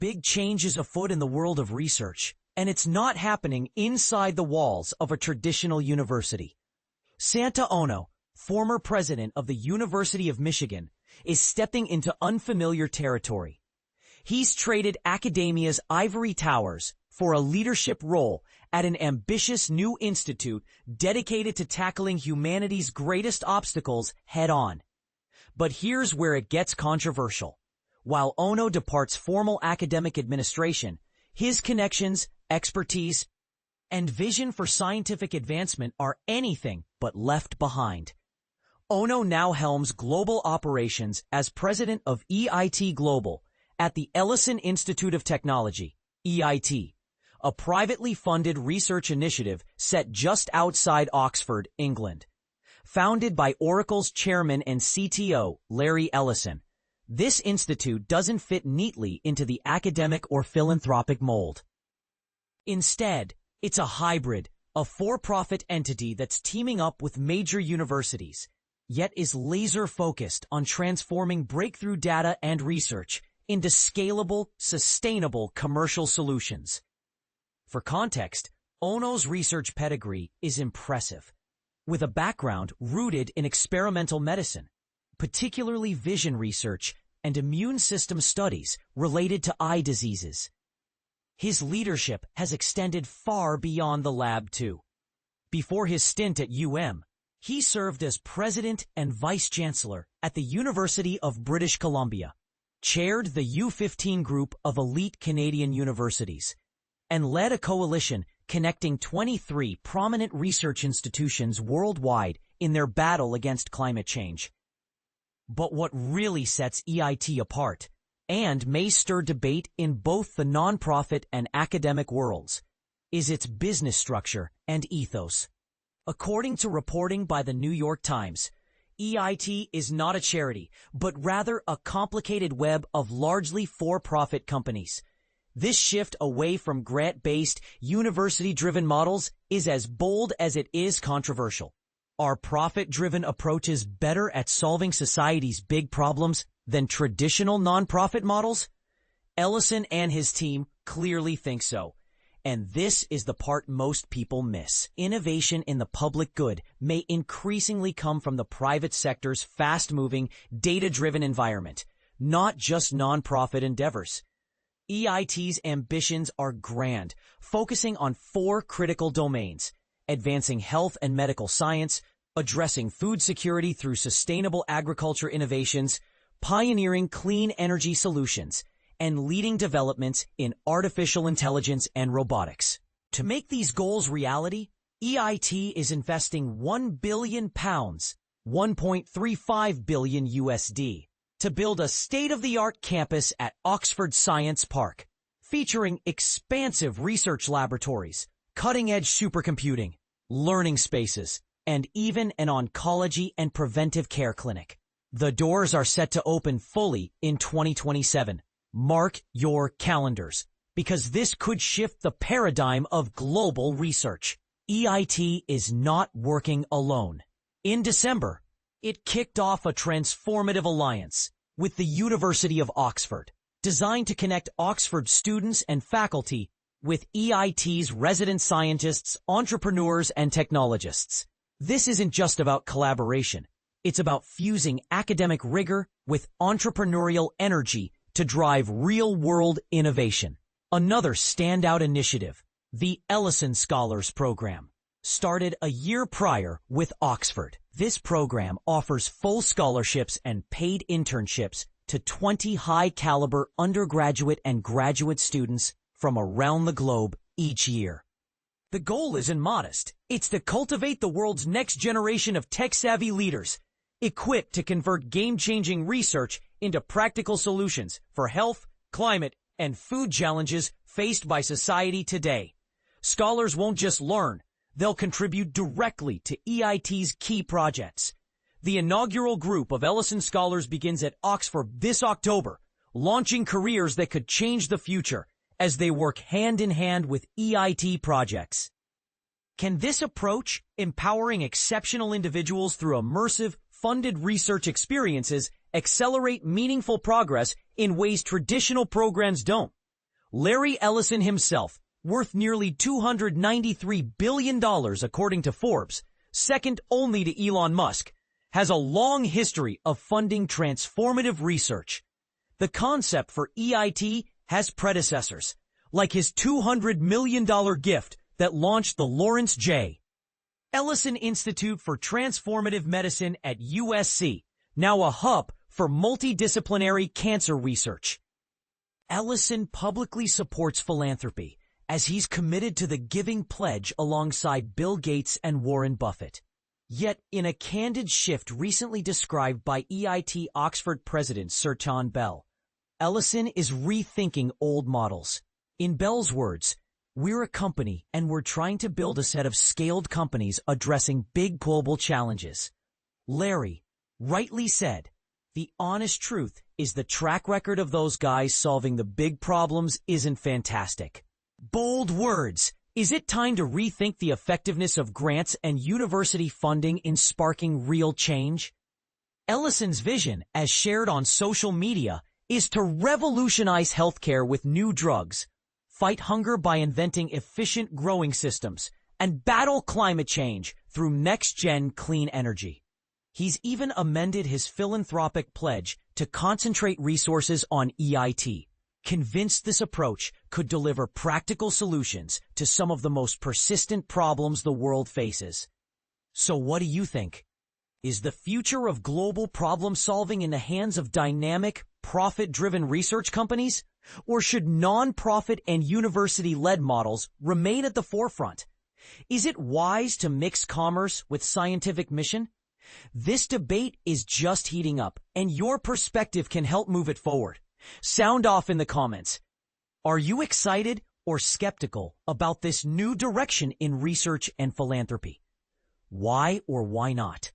Big change is afoot in the world of research, and it's not happening inside the walls of a traditional university. Santa Ono, former president of the University of Michigan, is stepping into unfamiliar territory. He's traded academia's ivory towers for a leadership role at an ambitious new institute dedicated to tackling humanity's greatest obstacles head-on. But here's where it gets controversial. While Ono departs formal academic administration, his connections, expertise, and vision for scientific advancement are anything but left behind. Ono now helms global operations as president of EIT Global at the Ellison Institute of Technology, EIT, a privately funded research initiative set just outside Oxford, England. Founded by Oracle's chairman and CTO, Larry Ellison, this institute doesn't fit neatly into the academic or philanthropic mold. Instead, it's a hybrid, a for-profit entity that's teaming up with major universities, yet is laser-focused on transforming breakthrough data and research into scalable, sustainable commercial solutions. For context, Ono's research pedigree is impressive, with a background rooted in experimental medicine, particularly vision research and immune system studies related to eye diseases. His leadership has extended far beyond the lab, too. Before his stint at he served as president and vice-chancellor at the University of British Columbia, chaired the U15 group of elite Canadian universities, and led a coalition connecting 23 prominent research institutions worldwide in their battle against climate change. But what really sets EIT apart, and may stir debate in both the nonprofit and academic worlds, is its business structure and ethos. According to reporting by the New York Times, EIT is not a charity, but rather a complicated web of largely for-profit companies. This shift away from grant-based, university-driven models is as bold as it is controversial. Are profit-driven approaches better at solving society's big problems than traditional nonprofit models? Ellison and his team clearly think so. And this is the part most people miss. Innovation in the public good may increasingly come from the private sector's fast-moving, data-driven environment, not just nonprofit endeavors. EIT's ambitions are grand, focusing on 4 critical domains: advancing health and medical science, addressing food security through sustainable agriculture innovations, pioneering clean energy solutions, and leading developments in artificial intelligence and robotics. To make these goals reality, EIT is investing £1 billion, $1.35 billion USD, to build a state-of-the-art campus at Oxford Science Park, featuring expansive research laboratories, cutting-edge supercomputing, learning spaces, and even an oncology and preventive care clinic. The doors are set to open fully in 2027. Mark your calendars, because this could shift the paradigm of global research. EIT is not working alone. In December, it kicked off a transformative alliance with the University of Oxford, designed to connect Oxford students and faculty with EIT's resident scientists, entrepreneurs, and technologists. This isn't just about collaboration. It's about fusing academic rigor with entrepreneurial energy to drive real-world innovation. Another standout initiative, the Ellison Scholars program, started a year prior with Oxford. This program offers full scholarships and paid internships to 20 high-caliber undergraduate and graduate students from around the globe each year. The goal isn't modest. It's to cultivate the world's next generation of tech-savvy leaders, equipped to convert game-changing research into practical solutions for health, climate, and food challenges faced by society today. Scholars won't just learn, they'll contribute directly to EIT's key projects. The inaugural group of Ellison Scholars begins at Oxford this October, launching careers that could change the future as they work hand-in-hand with EIT projects. Can this approach, empowering exceptional individuals through immersive, funded research experiences, accelerate meaningful progress in ways traditional programs don't? Larry Ellison himself, worth nearly $293 billion according to Forbes, second only to Elon Musk, has a long history of funding transformative research. The concept for EIT has predecessors, like his $200 million gift that launched the Lawrence J. Ellison Institute for Transformative Medicine at USC, now a hub for multidisciplinary cancer research. Ellison publicly supports philanthropy, as he's committed to the Giving Pledge alongside Bill Gates and Warren Buffett. Yet, in a candid shift recently described by EIT Oxford President Sir John Bell, Ellison is rethinking old models. In Bell's words, "We're a company and we're trying to build a set of scaled companies addressing big global challenges." Larry rightly said, "The honest truth is the track record of those guys solving the big problems isn't fantastic." Bold words. Is it time to rethink the effectiveness of grants and university funding in sparking real change? Ellison's vision, as shared on social media, is to revolutionize healthcare with new drugs, fight hunger by inventing efficient growing systems, and battle climate change through next-gen clean energy. He's even amended his philanthropic pledge to concentrate resources on EIT, convinced this approach could deliver practical solutions to some of the most persistent problems the world faces. So what do you think? Is the future of global problem-solving in the hands of dynamic, profit-driven research companies? Or should non-profit and university-led models remain at the forefront? Is it wise to mix commerce with scientific mission? This debate is just heating up, and your perspective can help move it forward. Sound off in the comments. Are you excited or skeptical about this new direction in research and philanthropy? Why or why not?